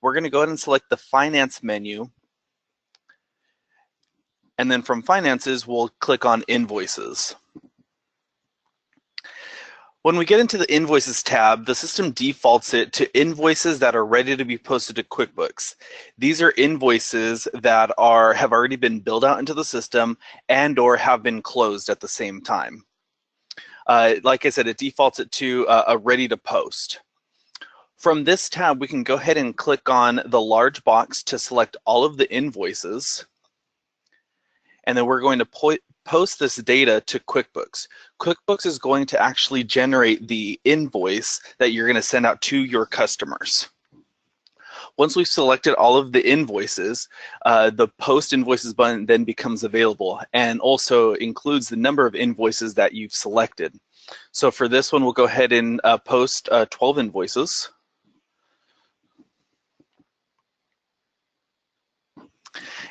we're going to go ahead and select the Finance menu. And then from Finances, we'll click on Invoices. When we get into the Invoices tab, the system defaults it to invoices that are ready to be posted to QuickBooks. These are invoices that have already been billed out into the system and or have been closed at the same time. Like I said, it defaults it to a ready to post. From this tab, we can go ahead and click on the large box to select all of the invoices. And then we're going to post this data to QuickBooks. QuickBooks is going to actually generate the invoice that you're going to send out to your customers. Once we've selected all of the invoices, the Post Invoices button then becomes available and also includes the number of invoices that you've selected. So for this one, we'll go ahead and post 12 invoices.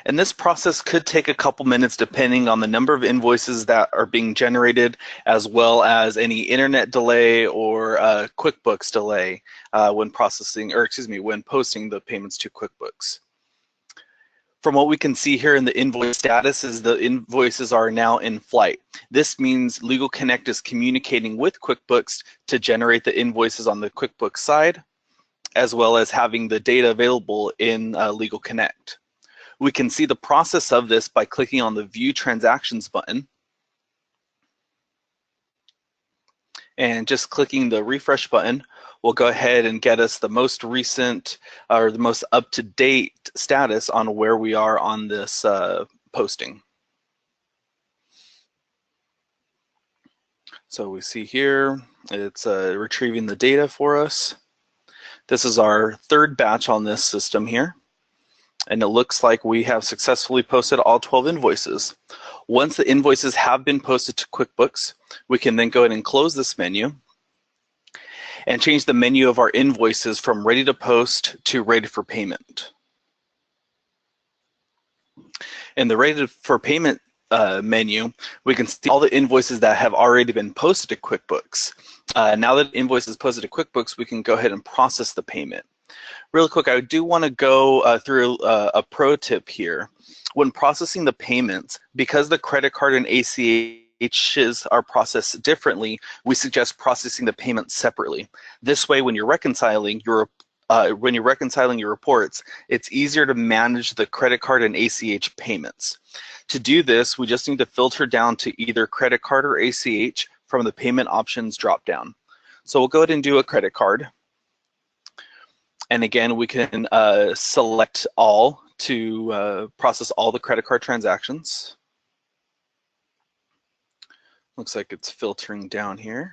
And this process could take a couple minutes depending on the number of invoices that are being generated, as well as any internet delay or QuickBooks delay when posting the payments to QuickBooks. From what we can see here in the invoice status is the invoices are now in flight. This means LegalConnect is communicating with QuickBooks to generate the invoices on the QuickBooks side, as well as having the data available in LegalConnect. We can see the process of this by clicking on the View Transactions button and just clicking the refresh button will go ahead and get us the most recent or the most up-to-date status on where we are on this posting. So we see here it's retrieving the data for us. This is our third batch on this system here. And it looks like we have successfully posted all 12 invoices. Once the invoices have been posted to QuickBooks, we can then go ahead and close this menu and change the menu of our invoices from ready to post to ready for payment. In the ready for payment menu, we can see all the invoices that have already been posted to QuickBooks. Now that invoice is posted to QuickBooks, we can go ahead and process the payment. Real quick, I do want to go through a pro tip here. When processing the payments, because the credit card and ACHs are processed differently, we suggest processing the payment separately. This way, when you're reconciling your reports, it's easier to manage the credit card and ACH payments. To do this, we just need to filter down to either credit card or ACH from the payment options dropdown. So we'll go ahead and do a credit card. And again, we can select all to process all the credit card transactions. Looks like it's filtering down here.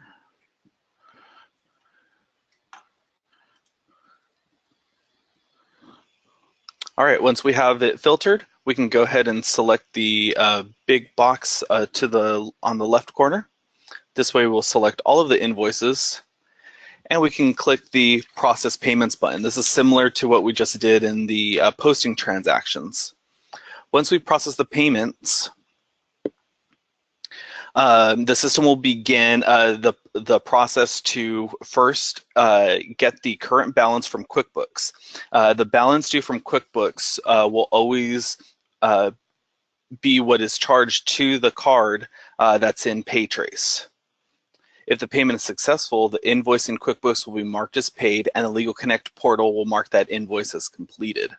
All right, once we have it filtered, we can go ahead and select the big box on the left corner. This way we'll select all of the invoices. And we can click the Process Payments button. This is similar to what we just did in the posting transactions. Once we process the payments, the system will begin the process to first get the current balance from QuickBooks. The balance due from QuickBooks will always be what is charged to the card that's in PayTrace. If the payment is successful, the invoice in QuickBooks will be marked as paid and the LegalConnect portal will mark that invoice as completed.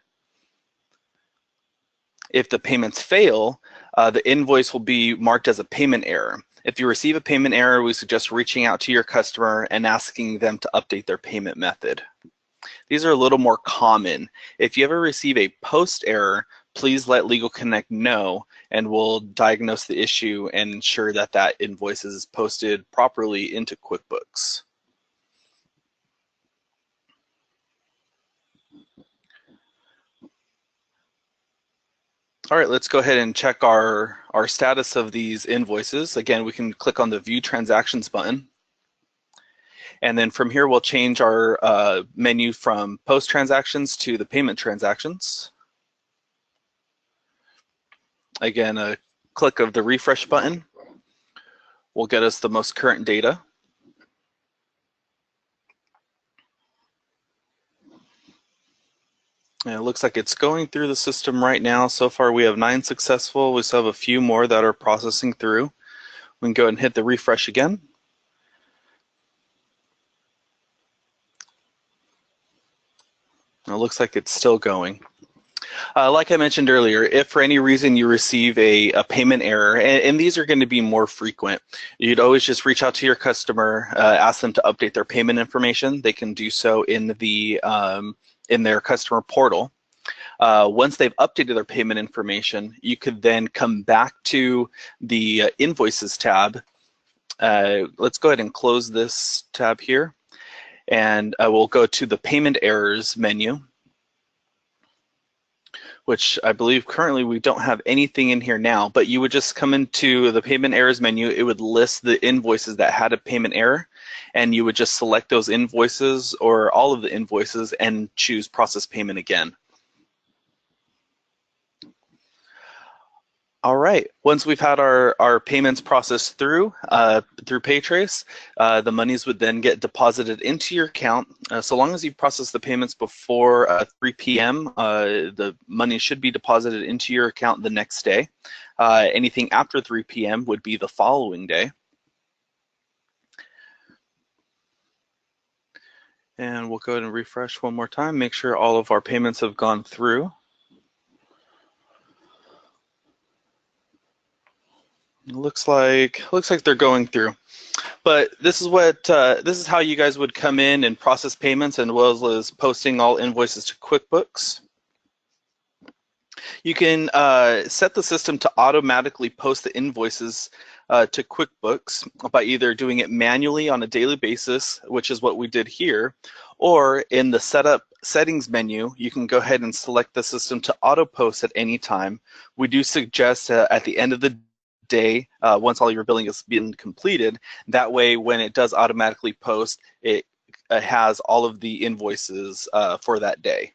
If the payments fail, the invoice will be marked as a payment error. If you receive a payment error, we suggest reaching out to your customer and asking them to update their payment method. These are a little more common. If you ever receive a post error, please let LegalConnect know and we'll diagnose the issue and ensure that that invoice is posted properly into QuickBooks. All right, let's go ahead and check our status of these invoices. Again, we can click on the View Transactions button. And then from here, we'll change our menu from Post Transactions to the Payment Transactions. Again, a click of the refresh button will get us the most current data. And it looks like it's going through the system right now. So far we have 9 successful. We still have a few more that are processing through. We can go ahead and hit the refresh again. And it looks like it's still going. Like I mentioned earlier, if for any reason you receive a payment error, and these are going to be more frequent, you'd always just reach out to your customer, ask them to update their payment information. They can do so in their customer portal. Once they've updated their payment information, you could then come back to the Invoices tab. Let's go ahead and close this tab here, and we'll go to the Payment Errors menu, which I believe currently we don't have anything in here now, but you would just come into the Payment Errors menu. It would list the invoices that had a payment error, and you would just select those invoices or all of the invoices and choose Process Payment again. All right, once we've had our payments processed through Paytrace, the monies would then get deposited into your account. So long as you process the payments before 3 p.m., the money should be deposited into your account the next day. Anything after 3 p.m. would be the following day. And we'll go ahead and refresh one more time, make sure all of our payments have gone through. It looks like they're going through, but this is how you guys would come in and process payments, as well as posting all invoices to QuickBooks. You can set the system to automatically post the invoices to QuickBooks by either doing it manually on a daily basis, which is what we did here, or in the settings menu, you can go ahead and select the system to auto post at any time. We do suggest at the end of the day, once all your billing has been completed, that way when it does automatically post, it has all of the invoices for that day.